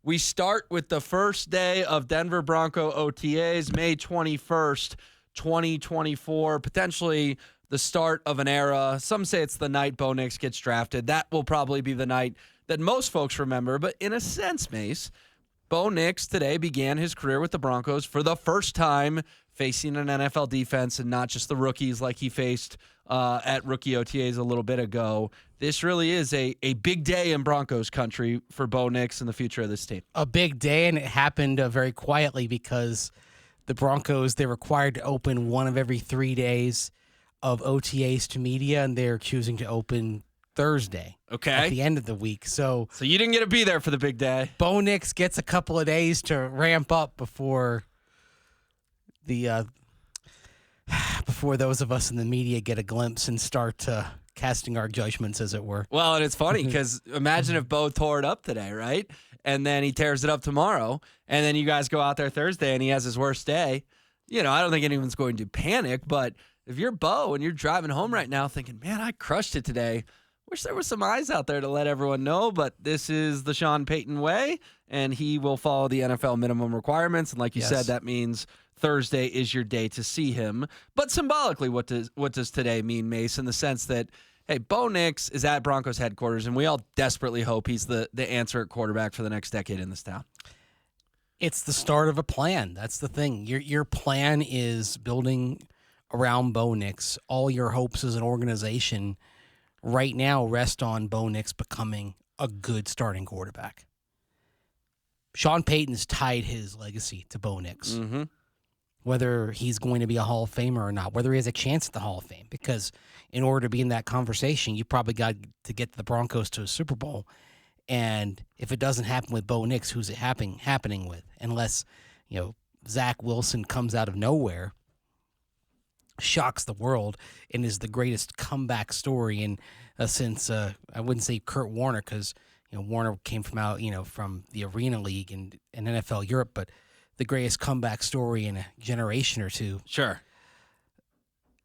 We start with the first day of Denver Bronco OTAs, May 21st, 2024, potentially the start of an era. Some say it's the night Bo Nix gets drafted. That will probably be the night that most folks remember. But in a sense, Mace, Bo Nix today began his career with the Broncos for the first time facing an NFL defense and not just the rookies like he faced at rookie OTAs a little bit ago. This really is a big day in Broncos country for Bo Nix and the future of this team. A big day, and it happened very quietly because the Broncos, they're required to open one of every 3 days of OTAs to media, and they're choosing to open Thursday at the end of the week. So you didn't get to be there for the big day. Bo Nix gets a couple of days to ramp up before those of us in the media get a glimpse and start casting our judgments, as it were. Well, and it's funny because imagine if Bo tore it up today, right? And then he tears it up tomorrow, and then you guys go out there Thursday and he has his worst day. I don't think anyone's going to panic, but if you're Bo and you're driving home right now thinking, man, I crushed it today, wish there were some eyes out there to let everyone know, but this is the Sean Payton way, and he will follow the NFL minimum requirements. And like you said, that means Thursday is your day to see him. But symbolically, what does today mean, Mace, in the sense that, hey, Bo Nix is at Broncos headquarters, and we all desperately hope he's the answer at quarterback for the next decade in this town. It's the start of a plan. That's the thing. Your plan is building around Bo Nix. All your hopes as an organization right now rest on Bo Nix becoming a good starting quarterback. Sean Payton's tied his legacy to Bo Nix. Mm-hmm. Whether he's going to be a Hall of Famer or not, whether he has a chance at the Hall of Fame. Because in order to be in that conversation, you probably got to get the Broncos to a Super Bowl. And if it doesn't happen with Bo Nix, who's it happening with? Unless, Zach Wilson comes out of nowhere, shocks the world, and is the greatest comeback story in since I wouldn't say Kurt Warner, because Warner came from the Arena League and NFL Europe, but the greatest comeback story in a generation or two. Sure.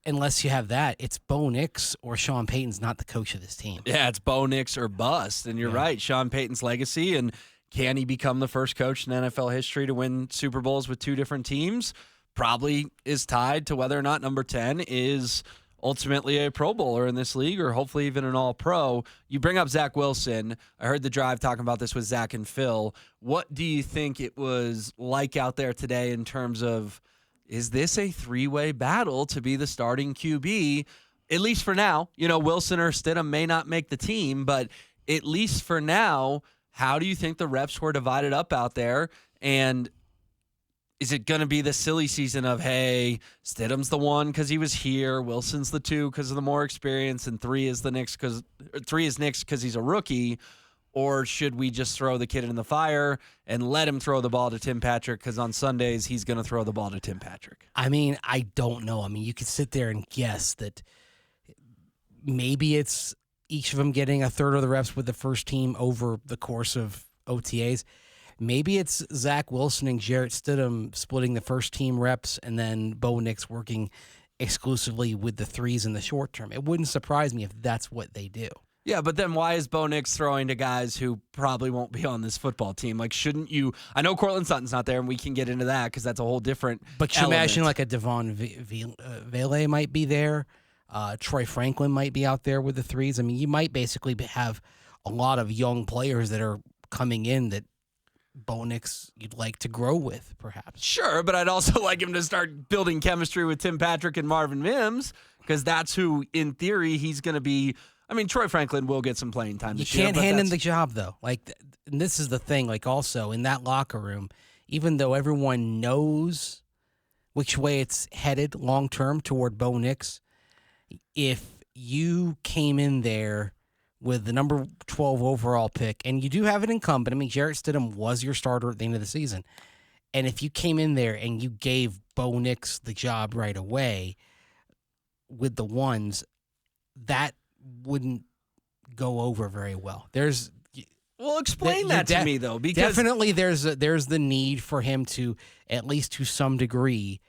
Unless you have that, it's Bo Nix or Sean Payton's not the coach of this team. Yeah, it's Bo Nix or bust. And you're right, Sean Payton's legacy, and can he become the first coach in NFL history to win Super Bowls with two different teams? Probably is tied to whether or not number 10 is ultimately a Pro Bowler in this league, or hopefully even an All-Pro. You bring up Zach Wilson. I heard the drive talking about this with Zach and Phil. What do you think it was like out there today in terms of, is this a three-way battle to be the starting QB, at least for now? Wilson or Stidham may not make the team, but at least for now, how do you think the reps were divided up out there? And is it going to be the silly season of, hey, Stidham's the one because he was here, Wilson's the two because of the more experience, and three is Nix because he's a rookie? Or should we just throw the kid in the fire and let him throw the ball to Tim Patrick, because on Sundays he's going to throw the ball to Tim Patrick? I don't know. You could sit there and guess that maybe it's each of them getting a third of the reps with the first team over the course of OTAs. Maybe it's Zach Wilson and Jarrett Stidham splitting the first team reps, and then Bo Nix working exclusively with the threes in the short term. It wouldn't surprise me if that's what they do. Yeah, but then why is Bo Nix throwing to guys who probably won't be on this football team? Like, shouldn't you? I know Cortland Sutton's not there, and we can get into that because that's a whole different But you imagine like a Devon Vele might be there. Troy Franklin might be out there with the threes. You might basically have a lot of young players that are coming in that Bo Nix you'd like to grow with, perhaps. Sure, but I'd also like him to start building chemistry with Tim Patrick and Marvin Mims, because that's who, in theory, he's going to be. Troy Franklin will get some playing time this year. You can't hand him the job, though. And this is the thing, also, in that locker room, even though everyone knows which way it's headed long-term toward Bo Nix, if you came in there with the number 12 overall pick, and you do have an incumbent. Jarrett Stidham was your starter at the end of the season. And if you came in there and you gave Bo Nix the job right away with the ones, that wouldn't go over very well. Explain that to me, though, because definitely there's the need for him to, at least to some degree,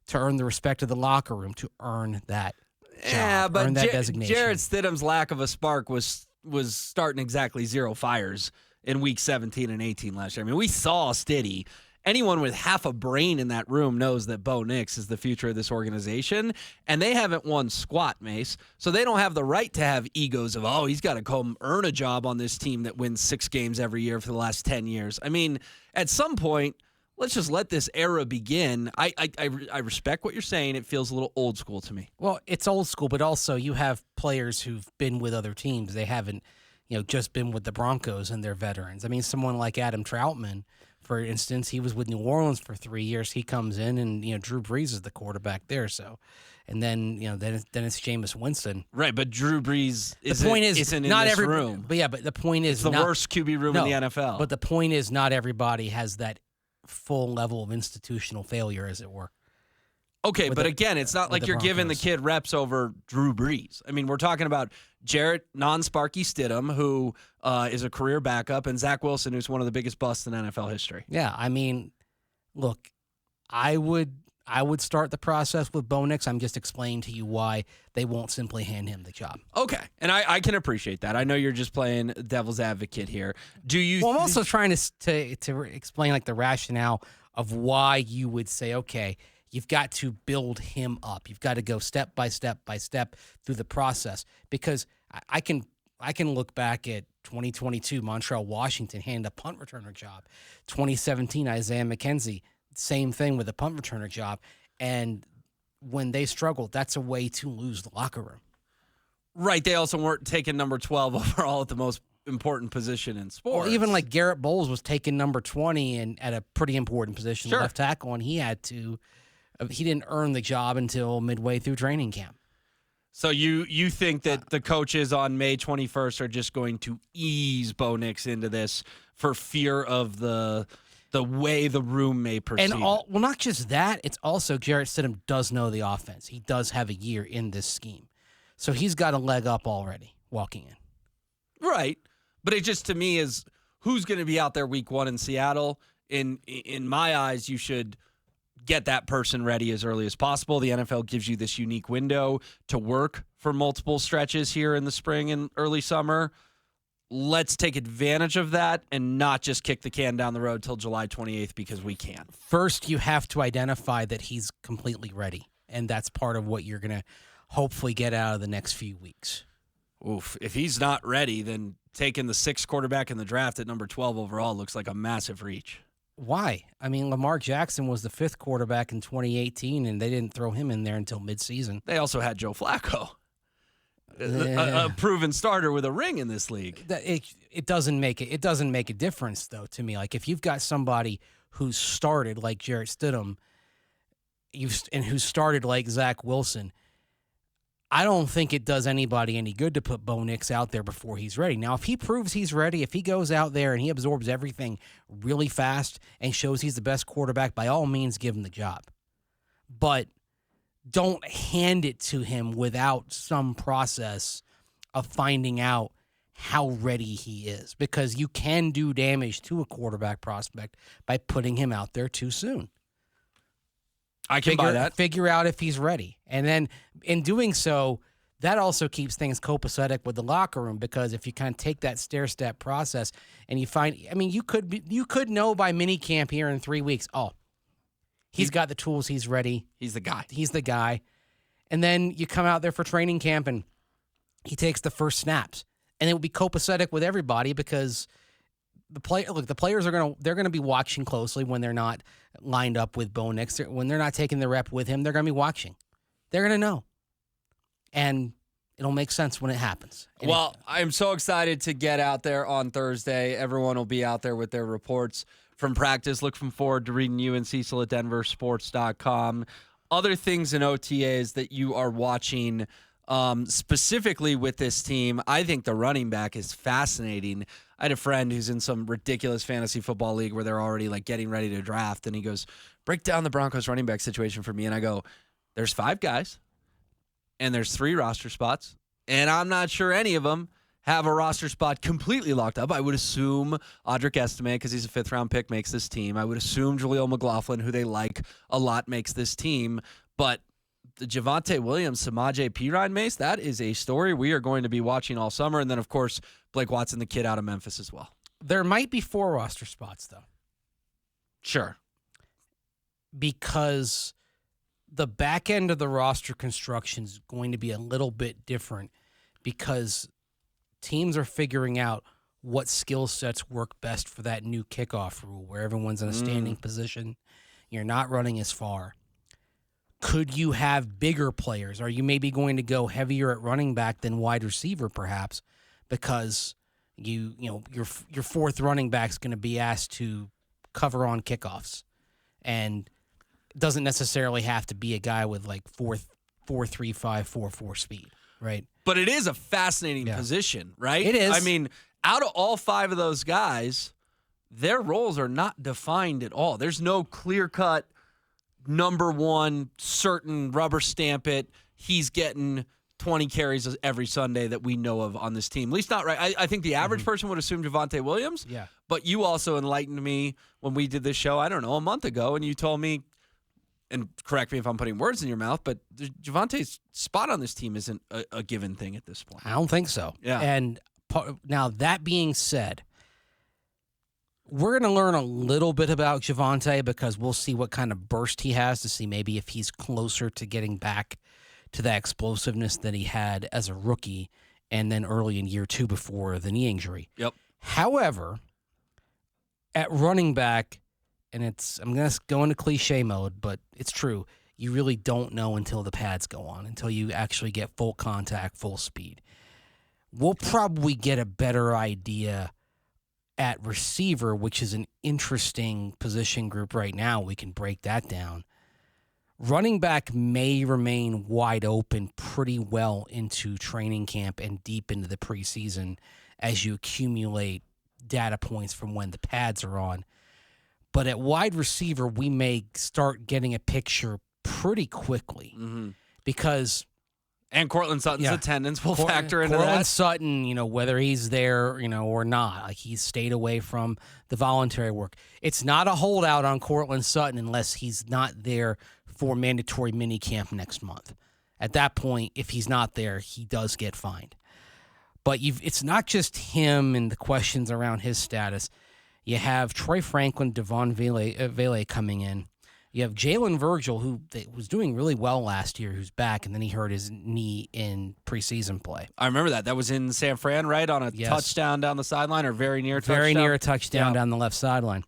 to earn the respect of the locker room, to earn that job, yeah, but earn that designation. Jarrett Stidham's lack of a spark was starting exactly zero fires in week 17 and 18 last year. I mean, we saw Stiddy. Anyone with half a brain in that room knows that Bo Nix is the future of this organization, and they haven't won squat, Mace. So they don't have the right to have egos of, oh, he's got to come earn a job on this team that wins 6 games every year for the last 10 years. I mean, at some point, let's just let this era begin. I respect what you're saying. It feels a little old school to me. Well, it's old school, but also you have players who've been with other teams. They haven't, just been with the Broncos and they're veterans. I mean, someone like Adam Troutman, for instance, he was with New Orleans for 3 years. He comes in and, Drew Brees is the quarterback there. So, and then, then it's Jameis Winston. Right, but Drew Brees isn't not in this every room. But yeah, but the point is it's the worst QB room in the NFL. But the point is not everybody has that full level of institutional failure, as it were. Okay, but again, it's not like you're giving the kid reps over Drew Brees. I mean, we're talking about Jarrett non-Sparky Stidham, who is a career backup, and Zach Wilson, who's one of the biggest busts in NFL history. Yeah, I mean, look, I would start the process with Bo Nix. I'm just explaining to you why they won't simply hand him the job. Okay, and I can appreciate that. I know you're just playing devil's advocate here. I'm also trying to explain like the rationale of why you would say, okay, you've got to build him up. You've got to go step by step by step through the process, because I can look back at 2022, Montreal Washington handed a punt returner job. 2017, Isaiah McKenzie, same thing with a punt returner job. And when they struggled, that's a way to lose the locker room. Right. They also weren't taking number 12 overall at the most important position in sports. Or even like Garrett Bowles was taking number 20 and at a pretty important position, sure, left tackle, and he didn't earn the job until midway through training camp. So you think that the coaches on May 21st are just going to ease Bo Nix into this for fear of the way the room may perceive? And not just that, it's also Jarrett Stidham does know the offense. He does have a year in this scheme. So he's got a leg up already walking in. Right. But it just, to me, is who's going to be out there week 1 in Seattle. In my eyes, you should get that person ready as early as possible. The NFL gives you this unique window to work for multiple stretches here in the spring and early summer. Let's take advantage of that and not just kick the can down the road till July 28th because we can. First, you have to identify that he's completely ready, and that's part of what you're going to hopefully get out of the next few weeks. Oof. If he's not ready, then taking the 6th quarterback in the draft at number 12 overall looks like a massive reach. Why? I mean, Lamar Jackson was the 5th quarterback in 2018, and they didn't throw him in there until midseason. They also had Joe Flacco, a proven starter with a ring in this league. It doesn't make a difference, though, to me. Like, if you've got somebody who's started like Jarrett Stidham, and who started like Zach Wilson, I don't think it does anybody any good to put Bo Nix out there before he's ready. Now, if he proves he's ready, if he goes out there and he absorbs everything really fast and shows he's the best quarterback, by all means, give him the job. But don't hand it to him without some process of finding out how ready he is, because you can do damage to a quarterback prospect by putting him out there too soon. I can buy that. Figure out if he's ready. And then in doing so, that also keeps things copacetic with the locker room, because if you kind of take that stair-step process and you find, I mean, you could know by minicamp here in 3 weeks, he's got the tools, he's ready. He's the guy. He's the guy. And then you come out there for training camp and he takes the first snaps. And it will be copacetic with everybody, because the players are going to be watching closely when they're not lined up with Bo Nix. When they're not taking the rep with him, they're going to be watching. They're going to know. And it'll make sense when it happens. Well, I'm so excited to get out there on Thursday. Everyone will be out there with their reports from practice. Looking forward to reading you and Cecil at denversports.com. Other things in OTAs that you are watching specifically with this team, I think the running back is fascinating. I had a friend who's in some ridiculous fantasy football league where they're already like getting ready to draft, and he goes, break down the Broncos running back situation for me. And I go, there's 5 guys, and there's 3 roster spots, and I'm not sure any of them have a roster spot completely locked up. I would assume Audric Estime, because he's a 5th-round pick, makes this team. I would assume Jaleel McLaughlin, who they like a lot, makes this team. But the Javonte Williams, Samaje Perine, Mace, that is a story we are going to be watching all summer. And then, of course, Blake Watson, the kid out of Memphis as well. There might be 4 roster spots, though. Sure. Because the back end of the roster construction is going to be a little bit different because teams are figuring out what skill sets work best for that new kickoff rule where everyone's in a standing position. You're not running as far. Could you have bigger players? Are you maybe going to go heavier at running back than wide receiver, perhaps, because your 4th running back is going to be asked to cover on kickoffs, and it doesn't necessarily have to be a guy with like 4.35, 4.4 speed, right? But it is a fascinating position, right? It is. I mean, out of all 5 of those guys, their roles are not defined at all. There's no clear-cut number one, certain rubber stamp it. He's getting 20 carries every Sunday that we know of on this team. At least not right. I think the average person would assume Javonte Williams. Yeah. But you also enlightened me when we did this show, I don't know, a month ago, and you told me, and correct me if I'm putting words in your mouth, but Javonte's spot on this team isn't a given thing at this point. I don't think so. Yeah. And now that being said, we're going to learn a little bit about Javonte because we'll see what kind of burst he has to see maybe if he's closer to getting back to that explosiveness that he had as a rookie and then early in year 2 before the knee injury. Yep. However, at running back, and I'm going to go into cliche mode, but it's true, you really don't know until the pads go on, until you actually get full contact, full speed. We'll probably get a better idea at receiver, which is an interesting position group right now. We can break that down. Running back may remain wide open pretty well into training camp and deep into the preseason as you accumulate data points from when the pads are on. But at wide receiver, we may start getting a picture pretty quickly because... And Cortland Sutton's attendance will factor into Cortland that. Sutton, whether he's there, or not, like he's stayed away from the voluntary work. It's not a holdout on Cortland Sutton unless he's not there for mandatory minicamp next month. At that point, if he's not there, he does get fined. But it's not just him and the questions around his status. You have Troy Franklin, Devon Vele coming in. You have Jalen Virgil, who was doing really well last year, who's back, and then he hurt his knee in preseason play. I remember that. That was in San Fran, right? On a touchdown down the sideline or very near touchdown? Very near a touchdown down the left sideline.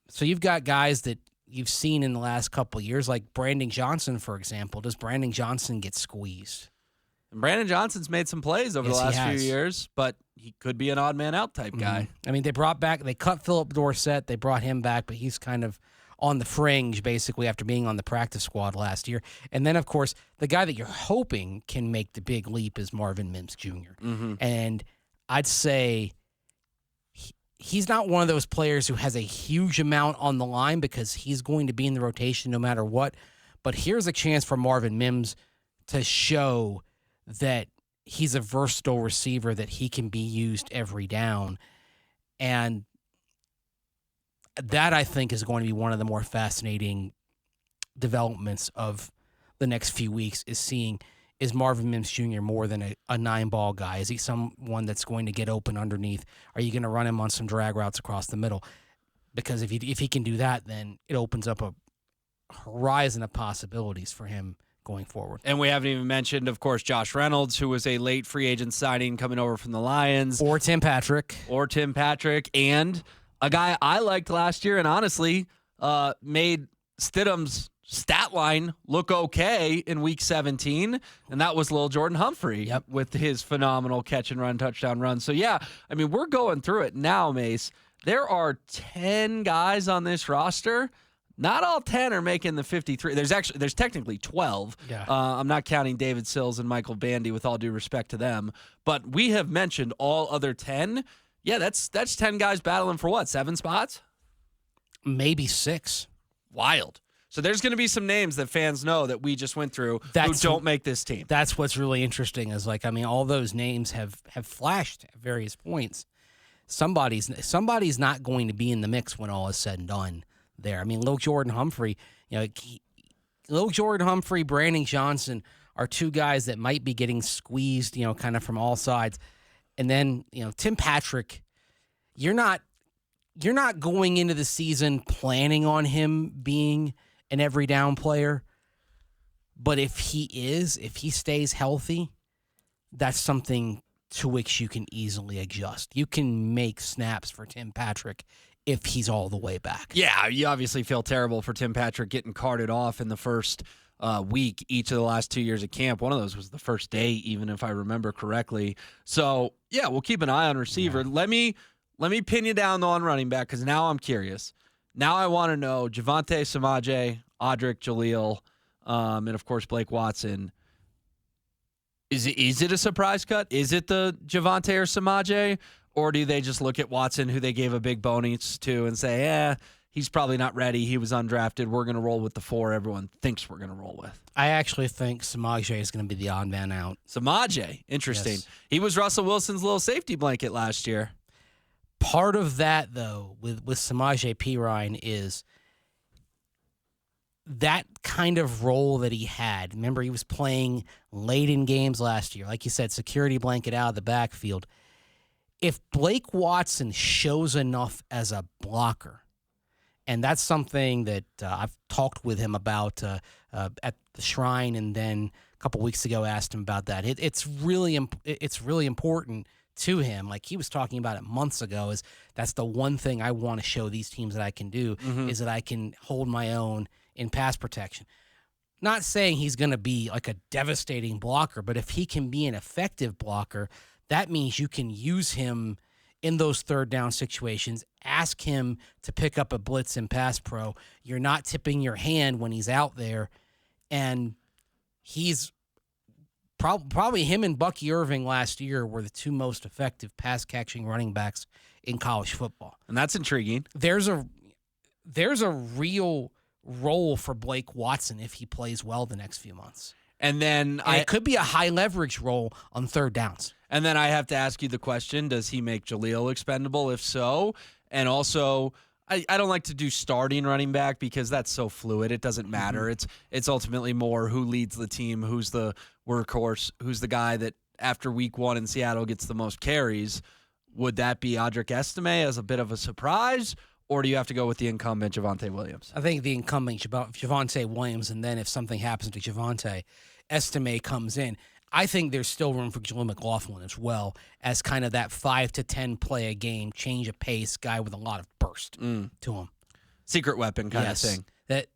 So you've got guys that you've seen in the last couple of years, like Brandon Johnson, for example. Does Brandon Johnson get squeezed? And Brandon Johnson's made some plays over the last few years, but he could be an odd man out type guy. I mean, they cut Philip Dorsett. They brought him back, but he's kind of on the fringe, basically, after being on the practice squad last year. And then, of course, the guy that you're hoping can make the big leap is Marvin Mims Jr. And I'd say he's not one of those players who has a huge amount on the line because he's going to be in the rotation no matter what. But here's a chance for Marvin Mims to show that he's a versatile receiver, that he can be used every down. And that, I think, is going to be one of the more fascinating developments of the next few weeks, is seeing, is Marvin Mims Jr. more than a 9-ball guy? Is he someone that's going to get open underneath? Are you going to run him on some drag routes across the middle? Because if he can do that, then it opens up a horizon of possibilities for him going forward. And we haven't even mentioned, of course, Josh Reynolds, who was a late free agent signing coming over from the Lions. Or Tim Patrick. And a guy I liked last year and honestly made Stidham's stat line look okay in Week 17, and that was Lil Jordan Humphrey with his phenomenal catch and run, touchdown run. So, yeah, I mean, we're going through it now, Mace. There are 10 guys on this roster. Not all 10 are making the 53. There's technically 12. Yeah. I'm not counting David Sills and Michael Bandy, with all due respect to them. But we have mentioned all other 10. Yeah, that's 10 guys battling for what, 7 spots? Maybe 6. Wild. So there's going to be some names that fans know that we just went through who don't make this team. That's what's really interesting is, like, I mean, all those names have flashed at various points. Somebody's not going to be in the mix when all is said and done there. I mean, Lil Jordan Humphrey, Brandon Johnson are 2 guys that might be getting squeezed, kind of from all sides. And then, Tim Patrick, you're not going into the season planning on him being an every down player. But if he stays healthy, that's something to which you can easily adjust. You can make snaps for Tim Patrick if he's all the way back. Yeah, you obviously feel terrible for Tim Patrick getting carted off in the first week each of the last 2 years of camp. One of those was the first day, even if I remember correctly. So, yeah, we'll keep an eye on receiver. Yeah. Let me pin you down, though, on running back, because now I'm curious. Now I want to know Javonte Samaje, Audric Jaleel, and, of course, Blake Watson. Is it a surprise cut? Is it the Javonte or Samaje? Or do they just look at Watson, who they gave a big Bo Nix to, and say, he's probably not ready. He was undrafted. We're going to roll with the 4 everyone thinks we're going to roll with. I actually think Samaje is going to be the odd man out. Samaje, interesting. Yes. He was Russell Wilson's little safety blanket last year. Part of that, though, with Samaje Perine is that kind of role that he had. Remember, he was playing late in games last year. Like you said, security blanket out of the backfield. If Blake Watson shows enough as a blocker, and that's something that I've talked with him about at the Shrine, and then a couple weeks ago asked him about that. It's really important to him. Like he was talking about it months ago. That's the one thing I want to show these teams that I can do, is that I can hold my own in pass protection. Not saying he's going to be like a devastating blocker, but if he can be an effective blocker, that means you can use him in those third down situations. Ask him to pick up a blitz in pass pro. You're not tipping your hand when he's out there. And he's probably him and Bucky Irving last year were the 2 most effective pass-catching running backs in college football. And that's intriguing. There's a real role for Blake Watson if he plays well the next few months. And then it could be a high-leverage role on third downs. And then I have to ask you the question, does he make Jaleel expendable? If so, and also I don't like to do starting running back because that's so fluid. It doesn't matter. It's ultimately more who leads the team, who's the workhorse, who's the guy that after week 1 in Seattle gets the most carries. Would that be Audric Estime as a bit of a surprise, or do you have to go with the incumbent Javonte Williams? I think the incumbent Javonte Williams, and then if something happens to Javonte, Estime comes in. I think there's still room for Jaleel McLaughlin as well as kind of that 5 to 10 play a game, change of pace guy with a lot of burst to him. Secret weapon kind of thing. That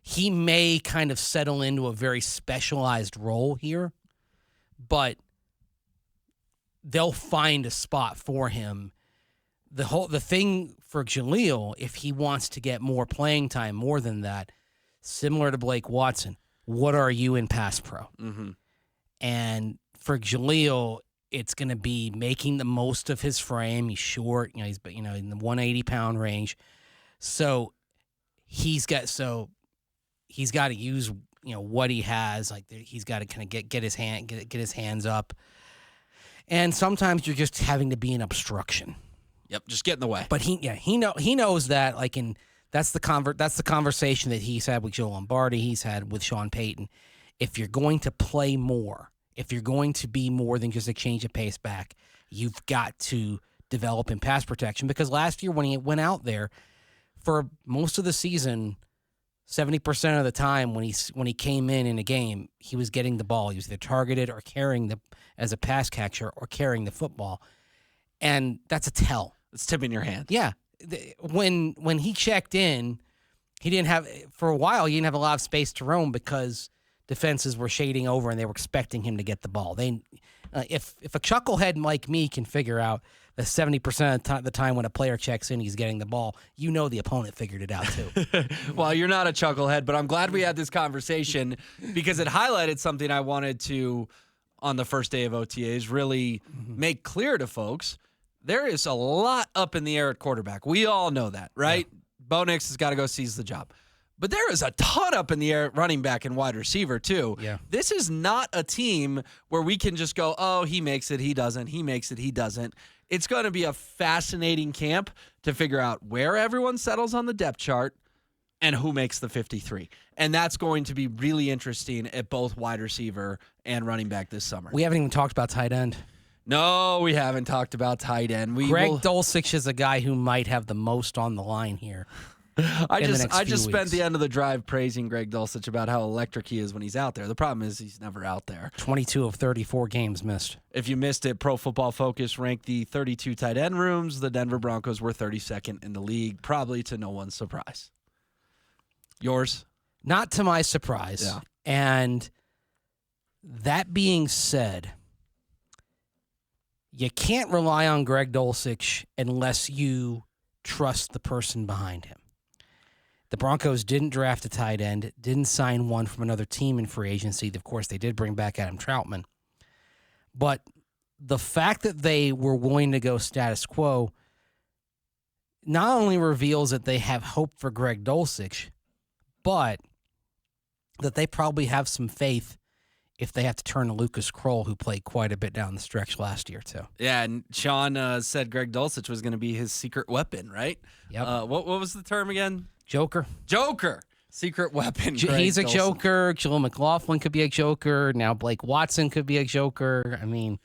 he may kind of settle into a very specialized role here, but they'll find a spot for him. The thing for Jaleel, if he wants to get more playing time, more than that, similar to Blake Watson, what are you in pass pro? Mm-hmm. And for Jaleel, it's going to be making the most of his frame. He's short, he's in the 180-pound range. So he's got to use what he has. Like he's got to kind of get his hands up. And sometimes you're just having to be an obstruction. Yep, just get in the way. But he knows that. That's the conversation that he's had with Joe Lombardi. He's had with Sean Payton. If you're going to play more, if you're going to be more than just a change of pace back, you've got to develop in pass protection. Because last year when he went out there, for most of the season, 70% of the time when he came in a game, he was getting the ball. He was either targeted or carrying as a pass catcher or carrying the football. And that's a tell. It's tipping your hand. Yeah. When he checked in, for a while, he didn't have a lot of space to roam because defenses were shading over and they were expecting him to get the ball. If a chucklehead like me can figure out that 70% of the time when a player checks in, he's getting the ball, the opponent figured it out too. Well, you're not a chucklehead, but I'm glad we had this conversation because it highlighted something I wanted to, on the first day of OTAs, really make clear to folks. There is a lot up in the air at quarterback. We all know that, right? Yeah. Bo Nix has got to go seize the job. But there is a ton up in the air at running back and wide receiver, too. Yeah. This is not a team where we can just go, oh, he makes it, he doesn't. He makes it, he doesn't. It's going to be a fascinating camp to figure out where everyone settles on the depth chart and who makes the 53. And that's going to be really interesting at both wide receiver and running back this summer. We haven't even talked about tight end. No, we haven't talked about tight end. Greg Dulcich is a guy who might have the most on the line here. I just spent the end of the drive praising Greg Dulcich about how electric he is when he's out there. The problem is he's never out there. 22 of 34 games missed. If you missed it, Pro Football Focus ranked the 32 tight end rooms. The Denver Broncos were 32nd in the league, probably to no one's surprise. Yours? Not to my surprise. Yeah. And that being said, you can't rely on Greg Dulcich unless you trust the person behind him. The Broncos didn't draft a tight end, didn't sign one from another team in free agency. Of course, they did bring back Adam Troutman. But the fact that they were willing to go status quo not only reveals that they have hope for Greg Dulcich, but that they probably have some faith if they have to turn to Lucas Kroll, who played quite a bit down the stretch last year, too. Yeah, and Sean said Greg Dulcich was going to be his secret weapon, right? Yep. What was the term again? Joker. Secret weapon. He's a Dulcich. joker. Joe McLaughlin could be a joker. Now Blake Watson could be a joker. I mean,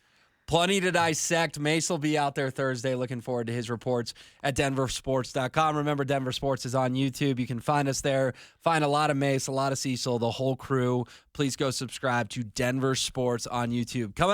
plenty to dissect. Mace will be out there Thursday. Looking forward to his reports at denversports.com. Remember, Denver Sports is on YouTube. You can find us there. Find a lot of Mace, a lot of Cecil, the whole crew. Please go subscribe to Denver Sports on YouTube. Coming up